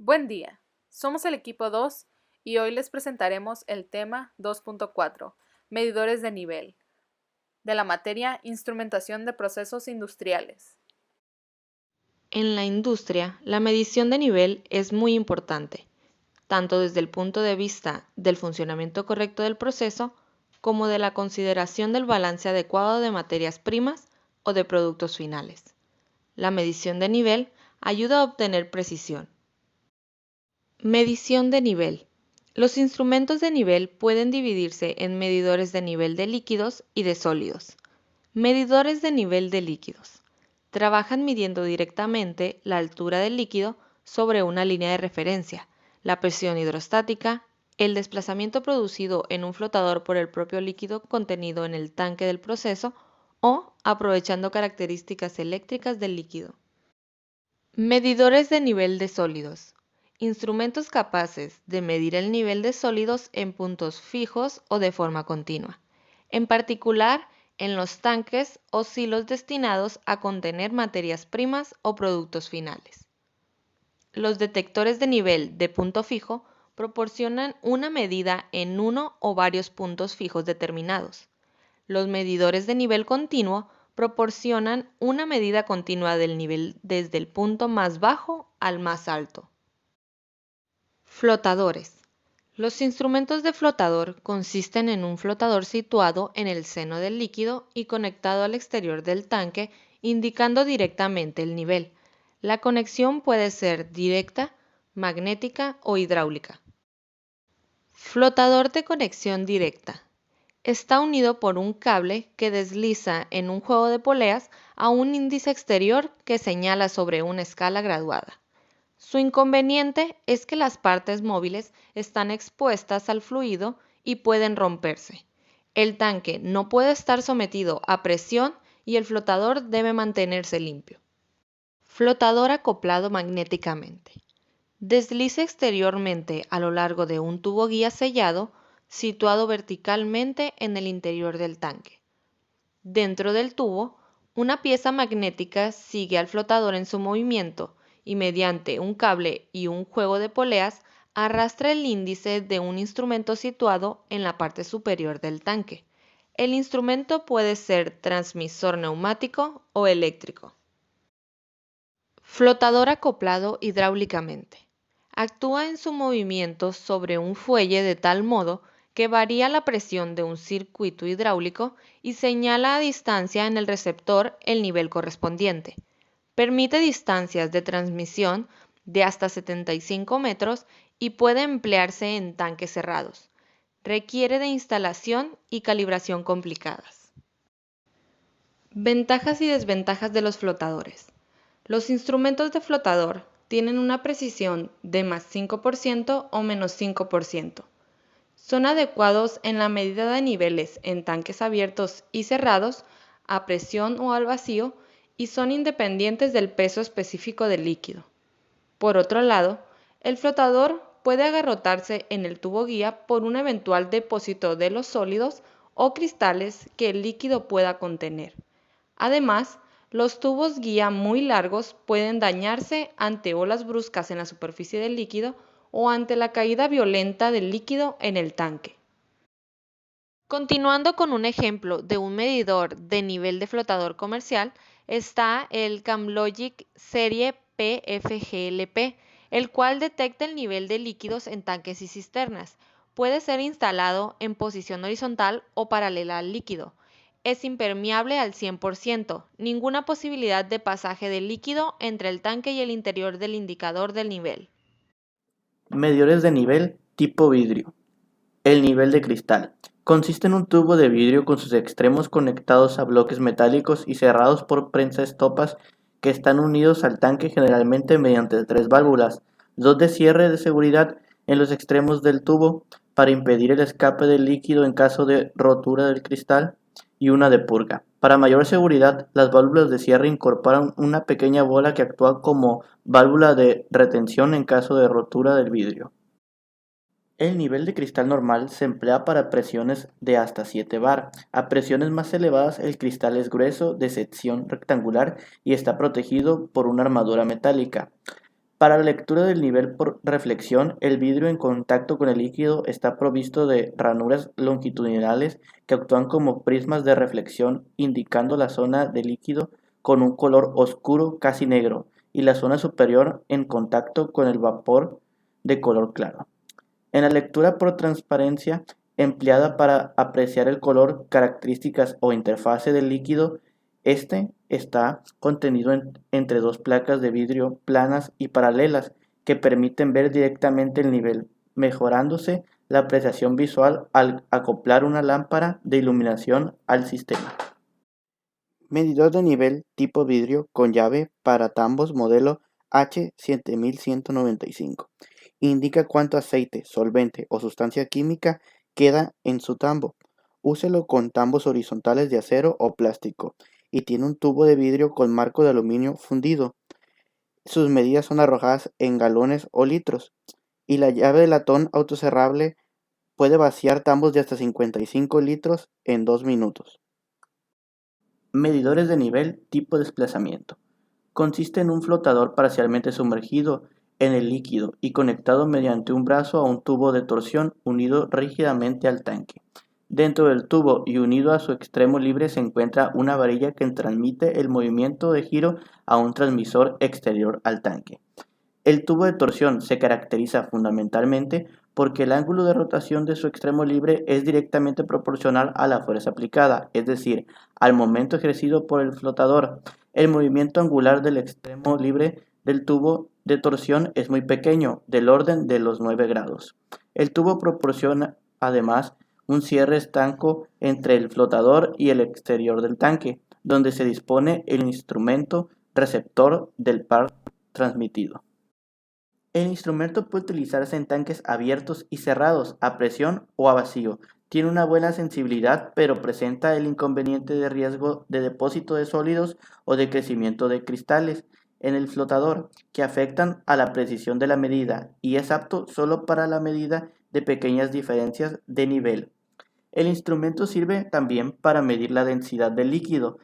Buen día, somos el equipo 2 y hoy les presentaremos el tema 2.4, medidores de nivel, de la materia Instrumentación de procesos industriales. En la industria, la medición de nivel es muy importante, tanto desde el punto de vista del funcionamiento correcto del proceso, como de la consideración del balance adecuado de materias primas o de productos finales. La medición de nivel ayuda a obtener precisión. Medición de nivel. Los instrumentos de nivel pueden dividirse en medidores de nivel de líquidos y de sólidos. Medidores de nivel de líquidos. Trabajan midiendo directamente la altura del líquido sobre una línea de referencia, la presión hidrostática, el desplazamiento producido en un flotador por el propio líquido contenido en el tanque del proceso o aprovechando características eléctricas del líquido. Medidores de nivel de sólidos. Instrumentos capaces de medir el nivel de sólidos en puntos fijos o de forma continua, en particular en los tanques o silos destinados a contener materias primas o productos finales. Los detectores de nivel de punto fijo proporcionan una medida en uno o varios puntos fijos determinados. Los medidores de nivel continuo proporcionan una medida continua del nivel desde el punto más bajo al más alto. Flotadores. Los instrumentos de flotador consisten en un flotador situado en el seno del líquido y conectado al exterior del tanque, indicando directamente el nivel. La conexión puede ser directa, magnética o hidráulica. Flotador de conexión directa. Está unido por un cable que desliza en un juego de poleas a un índice exterior que señala sobre una escala graduada. Su inconveniente es que las partes móviles están expuestas al fluido y pueden romperse. El tanque no puede estar sometido a presión y el flotador debe mantenerse limpio. Flotador acoplado magnéticamente. Desliza exteriormente a lo largo de un tubo guía sellado situado verticalmente en el interior del tanque. Dentro del tubo, una pieza magnética sigue al flotador en su movimiento y mediante un cable y un juego de poleas arrastra el índice de un instrumento situado en la parte superior del tanque. El instrumento puede ser transmisor neumático o eléctrico. Flotador acoplado hidráulicamente. Actúa en su movimiento sobre un fuelle de tal modo que varía la presión de un circuito hidráulico y señala a distancia en el receptor el nivel correspondiente. Permite distancias de transmisión de hasta 75 metros y puede emplearse en tanques cerrados. Requiere de instalación y calibración complicadas. Ventajas y desventajas de los flotadores. Los instrumentos de flotador tienen una precisión de más 5% o menos 5%. Son adecuados en la medida de niveles en tanques abiertos y cerrados, a presión o al vacío, y son independientes del peso específico del líquido. Por otro lado, el flotador puede agarrotarse en el tubo guía por un eventual depósito de los sólidos o cristales que el líquido pueda contener. Además, los tubos guía muy largos pueden dañarse ante olas bruscas en la superficie del líquido o ante la caída violenta del líquido en el tanque. Continuando con un ejemplo de un medidor de nivel de flotador comercial, está el Camlogic serie PFGLP, el cual detecta el nivel de líquidos en tanques y cisternas. Puede ser instalado en posición horizontal o paralela al líquido. Es impermeable al 100%, ninguna posibilidad de pasaje de líquido entre el tanque y el interior del indicador del nivel. Medidores de nivel tipo vidrio. El nivel de cristal. Consiste en un tubo de vidrio con sus extremos conectados a bloques metálicos y cerrados por prensa estopas que están unidos al tanque generalmente mediante tres válvulas, dos de cierre de seguridad en los extremos del tubo para impedir el escape del líquido en caso de rotura del cristal y una de purga. Para mayor seguridad, las válvulas de cierre incorporan una pequeña bola que actúa como válvula de retención en caso de rotura del vidrio. El nivel de cristal normal se emplea para presiones de hasta 7 bar. A presiones más elevadas el cristal es grueso, de sección rectangular y está protegido por una armadura metálica. Para la lectura del nivel por reflexión, el vidrio en contacto con el líquido está provisto de ranuras longitudinales que actúan como prismas de reflexión, indicando la zona del líquido con un color oscuro casi negro y la zona superior en contacto con el vapor de color claro. En la lectura por transparencia, empleada para apreciar el color, características o interfase del líquido, este está contenido entre dos placas de vidrio planas y paralelas que permiten ver directamente el nivel, mejorándose la apreciación visual al acoplar una lámpara de iluminación al sistema. Medidor de nivel tipo vidrio con llave para tambos modelo H7195. Indica cuánto aceite, solvente o sustancia química queda en su tambo. Úselo con tambos horizontales de acero o plástico y tiene un tubo de vidrio con marco de aluminio fundido. Sus medidas son arrojadas en galones o litros y la llave de latón autocerrable puede vaciar tambos de hasta 55 litros en 2 minutos. Medidores de nivel tipo desplazamiento. Consiste en un flotador parcialmente sumergido en el líquido y conectado mediante un brazo a un tubo de torsión unido rígidamente al tanque. Dentro del tubo y unido a su extremo libre se encuentra una varilla que transmite el movimiento de giro a un transmisor exterior al tanque. El tubo de torsión se caracteriza fundamentalmente porque el ángulo de rotación de su extremo libre es directamente proporcional a la fuerza aplicada, es decir, al momento ejercido por el flotador. El movimiento angular del extremo libre del tubo de torsión es muy pequeño, del orden de los 9 grados. El tubo proporciona además un cierre estanco entre el flotador y el exterior del tanque, donde se dispone el instrumento receptor del par transmitido. El instrumento puede utilizarse en tanques abiertos y cerrados, a presión o a vacío. Tiene una buena sensibilidad, pero presenta el inconveniente de riesgo de depósito de sólidos o de crecimiento de cristales en el flotador, que afectan a la precisión de la medida, y es apto solo para la medida de pequeñas diferencias de nivel. El instrumento sirve también para medir la densidad del líquido.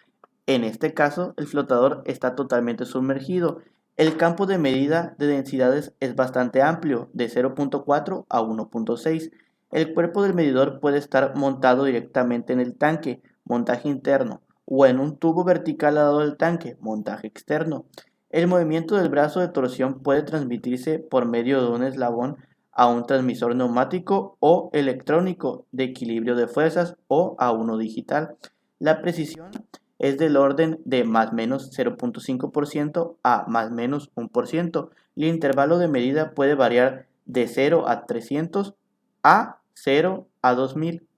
En este caso, el flotador está totalmente sumergido. El campo de medida de densidades es bastante amplio, de 0.4 a 1.6. El cuerpo del medidor puede estar montado directamente en el tanque, montaje interno, o en un tubo vertical al lado del tanque, montaje externo. El movimiento del brazo de torsión puede transmitirse por medio de un eslabón a un transmisor neumático o electrónico de equilibrio de fuerzas o a uno digital. La precisión es del orden de más menos 0.5% a más menos 1%. El intervalo de medida puede variar de 0 a 300 a 0 a 2000.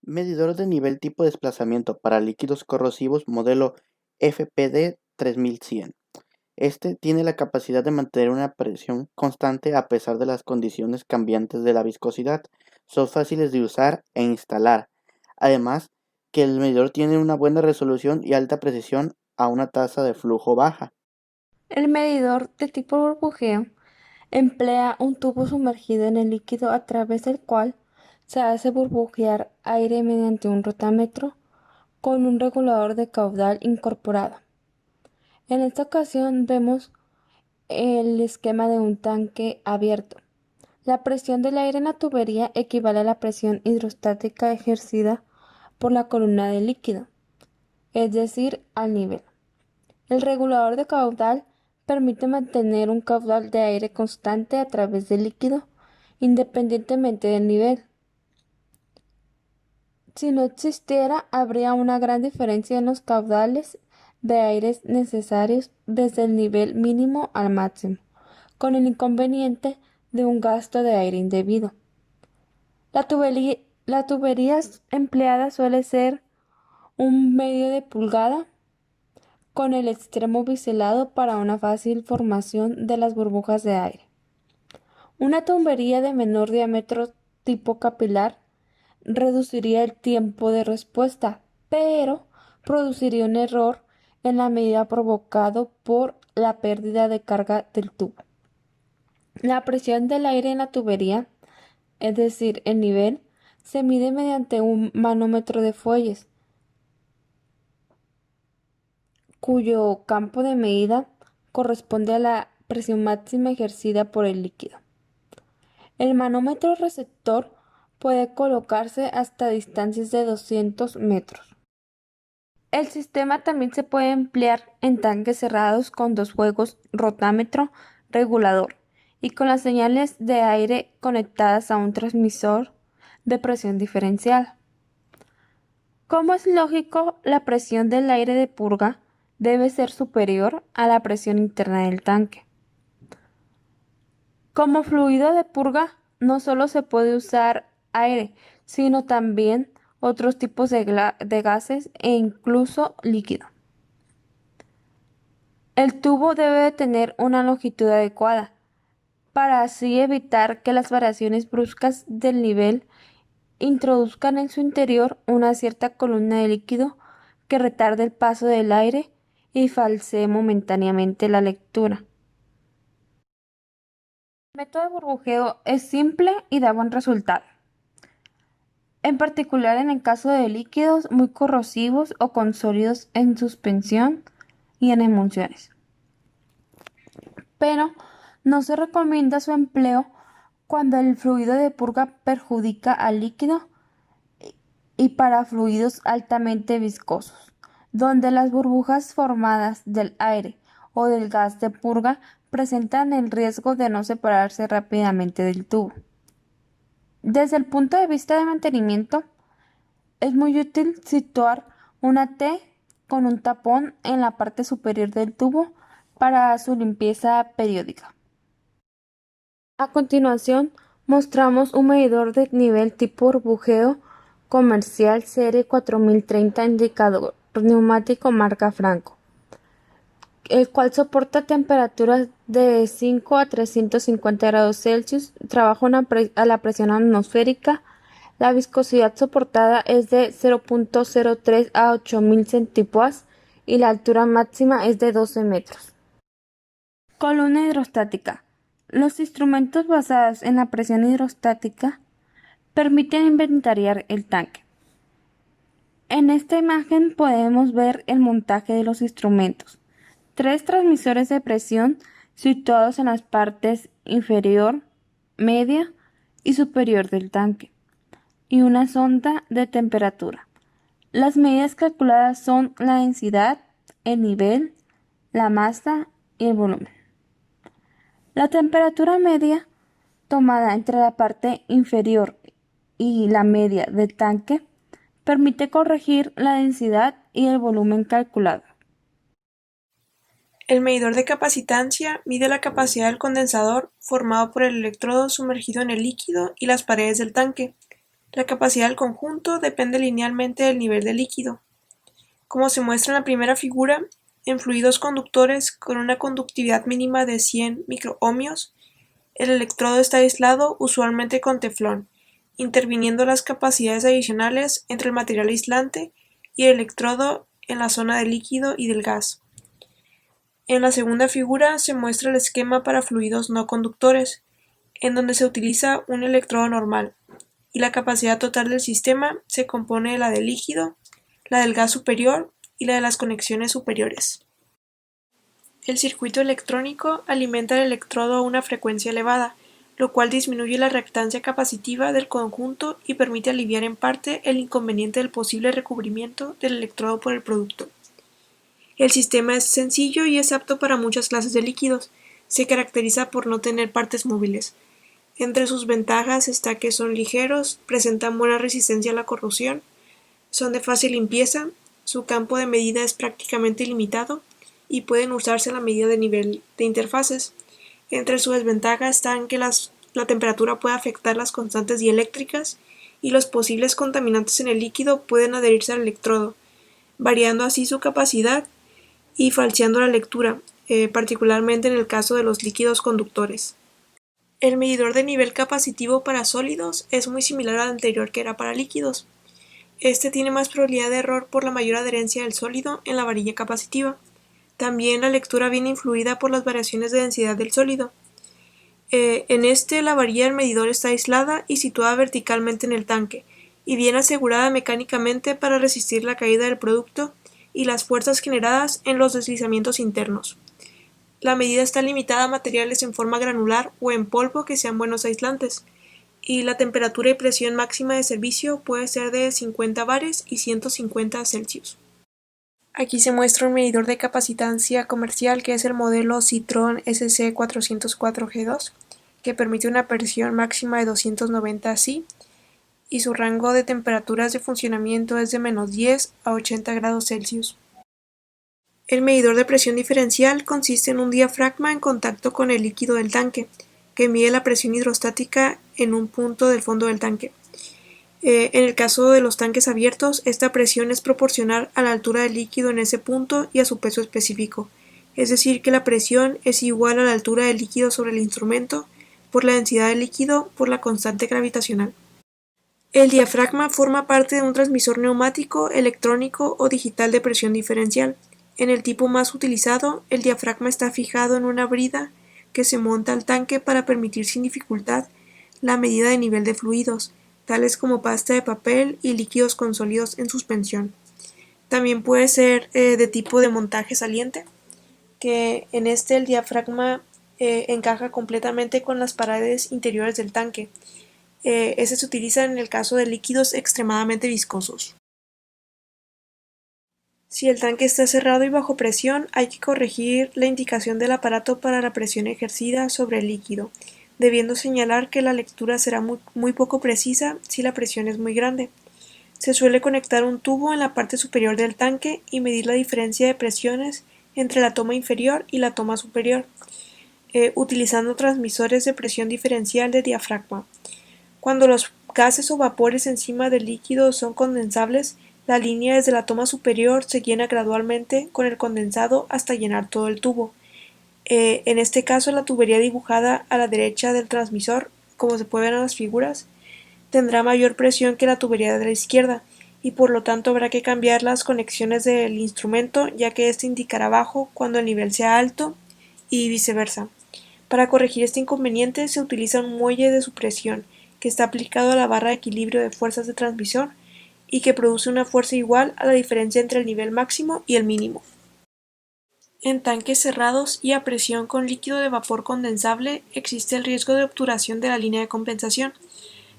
Medidor de nivel tipo desplazamiento para líquidos corrosivos modelo FPD 3100. Este tiene la capacidad de mantener una presión constante a pesar de las condiciones cambiantes de la viscosidad. Son fáciles de usar e instalar. Además, que el medidor tiene una buena resolución y alta precisión a una tasa de flujo baja. El medidor de tipo burbujeo emplea un tubo sumergido en el líquido a través del cual se hace burbujear aire mediante un rotámetro con un regulador de caudal incorporado. En esta ocasión vemos el esquema de un tanque abierto. La presión del aire en la tubería equivale a la presión hidrostática ejercida por la columna de líquido, es decir, al nivel. El regulador de caudal permite mantener un caudal de aire constante a través del líquido, independientemente del nivel. Si no existiera, habría una gran diferencia en los caudales de aire necesarios desde el nivel mínimo al máximo, con el inconveniente de un gasto de aire indebido. La tubería empleada suele ser un medio de pulgada con el extremo biselado para una fácil formación de las burbujas de aire. Una tubería de menor diámetro tipo capilar reduciría el tiempo de respuesta, pero produciría un error en la medida provocado por la pérdida de carga del tubo. La presión del aire en la tubería, es decir, el nivel, se mide mediante un manómetro de fuelles, cuyo campo de medida corresponde a la presión máxima ejercida por el líquido. El manómetro receptor puede colocarse hasta distancias de 200 metros. El sistema también se puede emplear en tanques cerrados con dos juegos rotámetro regulador y con las señales de aire conectadas a un transmisor de presión diferencial. Como es lógico, la presión del aire de purga debe ser superior a la presión interna del tanque. Como fluido de purga, no solo se puede usar aire, sino también otros tipos de gases e incluso líquido. El tubo debe tener una longitud adecuada, para así evitar que las variaciones bruscas del nivel introduzcan en su interior una cierta columna de líquido que retarde el paso del aire y falsee momentáneamente la lectura. El método de burbujeo es simple y da buen resultado, en particular en el caso de líquidos muy corrosivos o con sólidos en suspensión y en emulsiones. Pero no se recomienda su empleo cuando el fluido de purga perjudica al líquido y para fluidos altamente viscosos, donde las burbujas formadas del aire o del gas de purga presentan el riesgo de no separarse rápidamente del tubo. Desde el punto de vista de mantenimiento, es muy útil situar una T con un tapón en la parte superior del tubo para su limpieza periódica. A continuación, mostramos un medidor de nivel tipo burbujeo comercial serie 4030 indicador neumático marca Franco, el cual soporta temperaturas de 5 a 350 grados Celsius, trabaja a la presión atmosférica. La viscosidad soportada es de 0.03 a 8000 centipoas y la altura máxima es de 12 metros. Columna hidrostática. Los instrumentos basados en la presión hidrostática permiten inventariar el tanque. En esta imagen podemos ver el montaje de los instrumentos. 3 transmisores de presión situados en las partes inferior, media y superior del tanque, y una sonda de temperatura. Las medidas calculadas son la densidad, el nivel, la masa y el volumen. La temperatura media, tomada entre la parte inferior y la media del tanque, permite corregir la densidad y el volumen calculado. El medidor de capacitancia mide la capacidad del condensador formado por el electrodo sumergido en el líquido y las paredes del tanque. La capacidad del conjunto depende linealmente del nivel del líquido. Como se muestra en la primera figura, en fluidos conductores con una conductividad mínima de 100 microohmios, el electrodo está aislado usualmente con teflón, interviniendo las capacidades adicionales entre el material aislante y el electrodo en la zona del líquido y del gas. En la segunda figura se muestra el esquema para fluidos no conductores, en donde se utiliza un electrodo normal, y la capacidad total del sistema se compone de la del líquido, la del gas superior y la de las conexiones superiores. El circuito electrónico alimenta el electrodo a una frecuencia elevada, lo cual disminuye la reactancia capacitiva del conjunto y permite aliviar en parte el inconveniente del posible recubrimiento del electrodo por el producto. El sistema es sencillo y es apto para muchas clases de líquidos. Se caracteriza por no tener partes móviles. Entre sus ventajas está que son ligeros, presentan buena resistencia a la corrosión, son de fácil limpieza, su campo de medida es prácticamente ilimitado y pueden usarse a la medida de nivel de interfaces. Entre sus desventajas están que la temperatura puede afectar las constantes dieléctricas y los posibles contaminantes en el líquido pueden adherirse al electrodo, variando así su capacidad y falseando la lectura, particularmente en el caso de los líquidos conductores. El medidor de nivel capacitivo para sólidos es muy similar al anterior que era para líquidos. Este tiene más probabilidad de error por la mayor adherencia del sólido en la varilla capacitiva. También la lectura viene influida por las variaciones de densidad del sólido. En este, la varilla del medidor está aislada y situada verticalmente en el tanque, y bien asegurada mecánicamente para resistir la caída del producto y las fuerzas generadas en los deslizamientos internos. La medida está limitada a materiales en forma granular o en polvo que sean buenos aislantes, y la temperatura y presión máxima de servicio puede ser de 50 bares y 150 Celsius. Aquí se muestra un medidor de capacitancia comercial que es el modelo Citroën SC404G2, que permite una presión máxima de 290 Si y su rango de temperaturas de funcionamiento es de -10 a 80 grados Celsius. El medidor de presión diferencial consiste en un diafragma en contacto con el líquido del tanque, que mide la presión hidrostática en un punto del fondo del tanque. En el caso de los tanques abiertos, esta presión es proporcional a la altura del líquido en ese punto y a su peso específico, es decir, que la presión es igual a la altura del líquido sobre el instrumento por la densidad del líquido por la constante gravitacional. El diafragma forma parte de un transmisor neumático, electrónico o digital de presión diferencial. En el tipo más utilizado, el diafragma está fijado en una brida que se monta al tanque para permitir sin dificultad la medida de nivel de fluidos, tales como pasta de papel y líquidos con sólidos en suspensión. También puede ser de tipo de montaje saliente, que en este el diafragma encaja completamente con las paredes interiores del tanque. Ese se utiliza en el caso de líquidos extremadamente viscosos. Si el tanque está cerrado y bajo presión, hay que corregir la indicación del aparato para la presión ejercida sobre el líquido, debiendo señalar que la lectura será muy poco precisa si la presión es muy grande. Se suele conectar un tubo en la parte superior del tanque y medir la diferencia de presiones entre la toma inferior y la toma superior, utilizando transmisores de presión diferencial de diafragma. Cuando los gases o vapores encima del líquido son condensables, la línea desde la toma superior se llena gradualmente con el condensado hasta llenar todo el tubo. En este caso, la tubería dibujada a la derecha del transmisor, como se puede ver en las figuras, tendrá mayor presión que la tubería de la izquierda, y por lo tanto habrá que cambiar las conexiones del instrumento, ya que éste indicará bajo cuando el nivel sea alto y viceversa. Para corregir este inconveniente se utiliza un muelle de supresión, que está aplicado a la barra de equilibrio de fuerzas de transmisor y que produce una fuerza igual a la diferencia entre el nivel máximo y el mínimo. En tanques cerrados y a presión con líquido de vapor condensable existe el riesgo de obturación de la línea de compensación,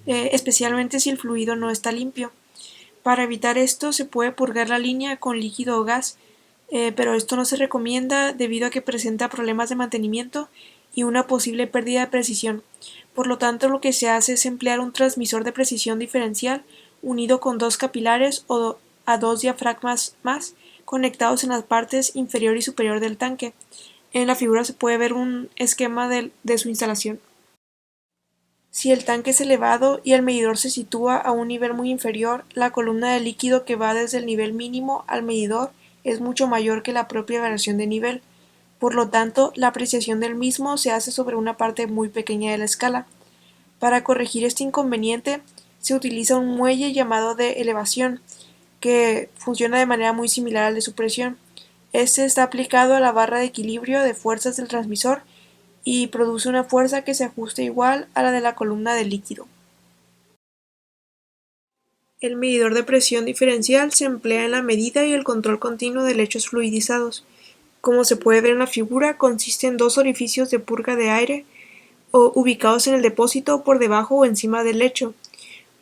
especialmente si el fluido no está limpio. Para evitar esto se puede purgar la línea con líquido o gas, pero esto no se recomienda debido a que presenta problemas de mantenimiento y una posible pérdida de precisión. Por lo tanto, lo que se hace es emplear un transmisor de precisión diferencial unido con dos capilares o a dos diafragmas más conectados en las partes inferior y superior del tanque. En la figura se puede ver un esquema de su instalación. Si el tanque es elevado y el medidor se sitúa a un nivel muy inferior, la columna de líquido que va desde el nivel mínimo al medidor es mucho mayor que la propia variación de nivel. Por lo tanto, la apreciación del mismo se hace sobre una parte muy pequeña de la escala. Para corregir este inconveniente, se utiliza un muelle llamado de elevación, que funciona de manera muy similar al de supresión. Este está aplicado a la barra de equilibrio de fuerzas del transmisor y produce una fuerza que se ajusta igual a la de la columna de líquido. El medidor de presión diferencial se emplea en la medida y el control continuo de lechos fluidizados. Como se puede ver en la figura, consiste en dos orificios de purga de aire ubicados en el depósito por debajo o encima del lecho.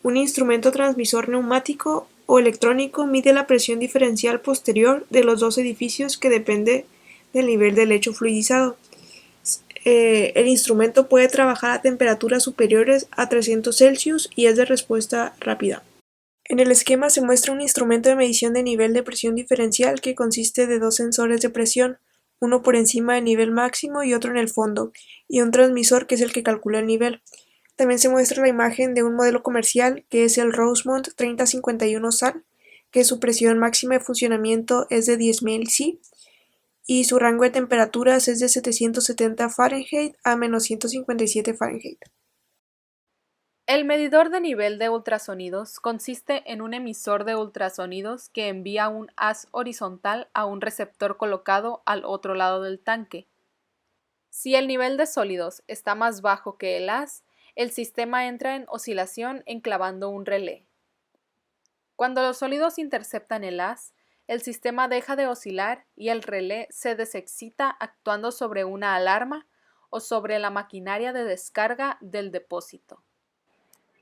Un instrumento transmisor neumático o electrónico mide la presión diferencial posterior de los dos edificios que depende del nivel del lecho fluidizado. El instrumento puede trabajar a temperaturas superiores a 300 Celsius y es de respuesta rápida. En el esquema se muestra un instrumento de medición de nivel de presión diferencial que consiste de dos sensores de presión, uno por encima del nivel máximo y otro en el fondo, y un transmisor que es el que calcula el nivel. También se muestra la imagen de un modelo comercial que es el Rosemont 3051 SAL, que su presión máxima de funcionamiento es de 10.000 Si y su rango de temperaturas es de 770 Fahrenheit a menos 157 Fahrenheit. El medidor de nivel de ultrasonidos consiste en un emisor de ultrasonidos que envía un haz horizontal a un receptor colocado al otro lado del tanque. Si el nivel de sólidos está más bajo que el haz, el sistema entra en oscilación enclavando un relé. Cuando los sólidos interceptan el haz el sistema deja de oscilar y el relé se desexcita actuando sobre una alarma o sobre la maquinaria de descarga del depósito.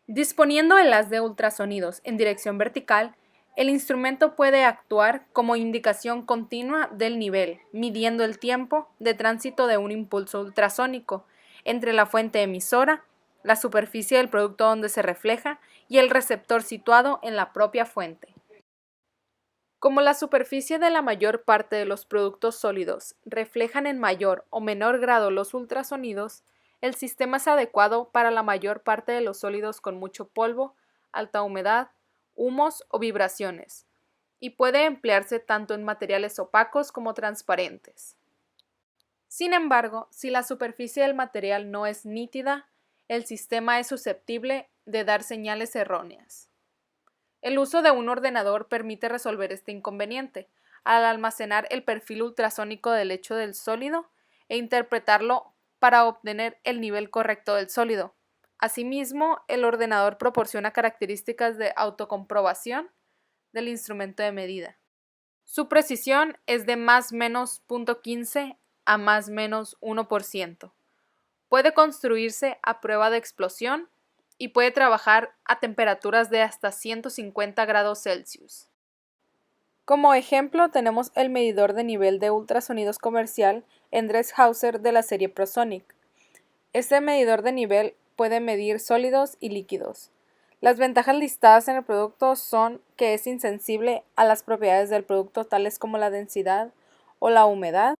Disponiendo el haz de ultrasonidos en dirección vertical, el instrumento puede actuar como indicación continua del nivel, midiendo el tiempo de tránsito de un impulso ultrasónico entre la fuente emisora, la superficie del producto donde se refleja y el receptor situado en la propia fuente. Como la superficie de la mayor parte de los productos sólidos reflejan en mayor o menor grado los ultrasonidos, el sistema es adecuado para la mayor parte de los sólidos con mucho polvo, alta humedad, humos o vibraciones, y puede emplearse tanto en materiales opacos como transparentes. Sin embargo, si la superficie del material no es nítida, el sistema es susceptible de dar señales erróneas. El uso de un ordenador permite resolver este inconveniente, al almacenar el perfil ultrasónico del hecho del sólido e interpretarlo para obtener el nivel correcto del sólido. Asimismo, el ordenador proporciona características de autocomprobación del instrumento de medida. Su precisión es de más menos 0.15 a más menos 1%. Puede construirse a prueba de explosión y puede trabajar a temperaturas de hasta 150 grados Celsius. Como ejemplo tenemos el medidor de nivel de ultrasonidos comercial Endress-Hauser de la serie ProSonic. Este medidor de nivel puede medir sólidos y líquidos. Las ventajas listadas en el producto son que es insensible a las propiedades del producto tales como la densidad o la humedad.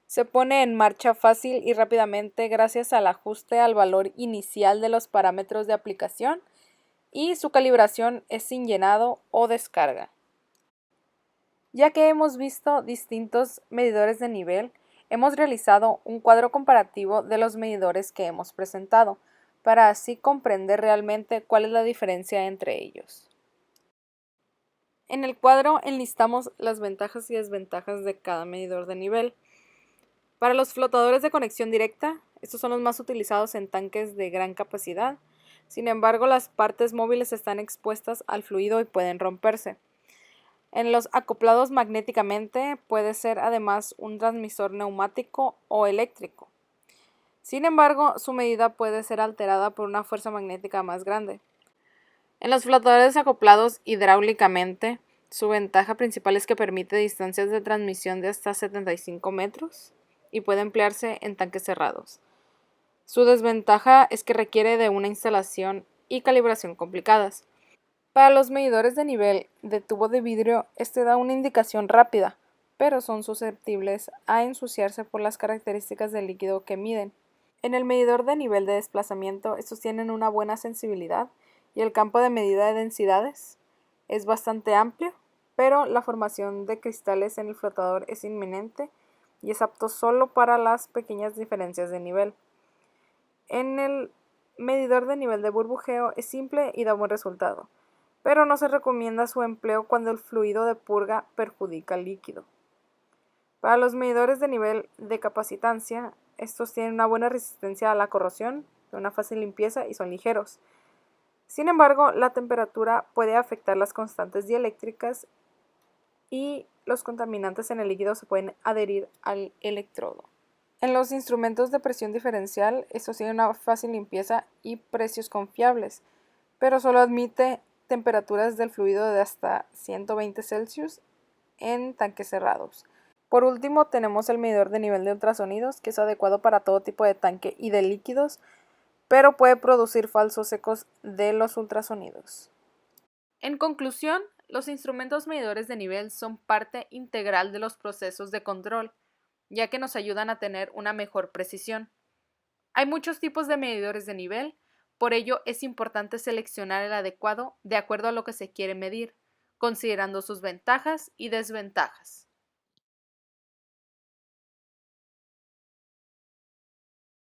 Se pone en marcha fácil y rápidamente gracias al ajuste al valor inicial de los parámetros de aplicación y su calibración es sin llenado o descarga. Ya que hemos visto distintos medidores de nivel, hemos realizado un cuadro comparativo de los medidores que hemos presentado, para así comprender realmente cuál es la diferencia entre ellos. En el cuadro enlistamos las ventajas y desventajas de cada medidor de nivel. Para los flotadores de conexión directa, estos son los más utilizados en tanques de gran capacidad. Sin embargo, las partes móviles están expuestas al fluido y pueden romperse. En los acoplados magnéticamente puede ser además un transmisor neumático o eléctrico. Sin embargo, su medida puede ser alterada por una fuerza magnética más grande. En los flotadores acoplados hidráulicamente, su ventaja principal es que permite distancias de transmisión de hasta 75 metros y puede emplearse en tanques cerrados. Su desventaja es que requiere de una instalación y calibración complicadas. Para los medidores de nivel de tubo de vidrio, este da una indicación rápida, pero son susceptibles a ensuciarse por las características del líquido que miden. En el medidor de nivel de desplazamiento, estos tienen una buena sensibilidad y el campo de medida de densidades es bastante amplio, pero la formación de cristales en el flotador es inminente y es apto solo para las pequeñas diferencias de nivel. En el medidor de nivel de burbujeo es simple y da buen resultado, pero no se recomienda su empleo cuando el fluido de purga perjudica al líquido. Para los medidores de nivel de capacitancia, estos tienen una buena resistencia a la corrosión, una fácil limpieza y son ligeros. Sin embargo, la temperatura puede afectar las constantes dieléctricas y los contaminantes en el líquido se pueden adherir al electrodo. En los instrumentos de presión diferencial, estos tienen una fácil limpieza y precios confiables, pero solo admite temperaturas del fluido de hasta 120 Celsius en tanques cerrados. Por último, tenemos el medidor de nivel de ultrasonidos, que es adecuado para todo tipo de tanque y de líquidos, pero puede producir falsos ecos de los ultrasonidos. En conclusión, los instrumentos medidores de nivel son parte integral de los procesos de control, ya que nos ayudan a tener una mejor precisión. Hay muchos tipos de medidores de nivel, por ello es importante seleccionar el adecuado de acuerdo a lo que se quiere medir, considerando sus ventajas y desventajas.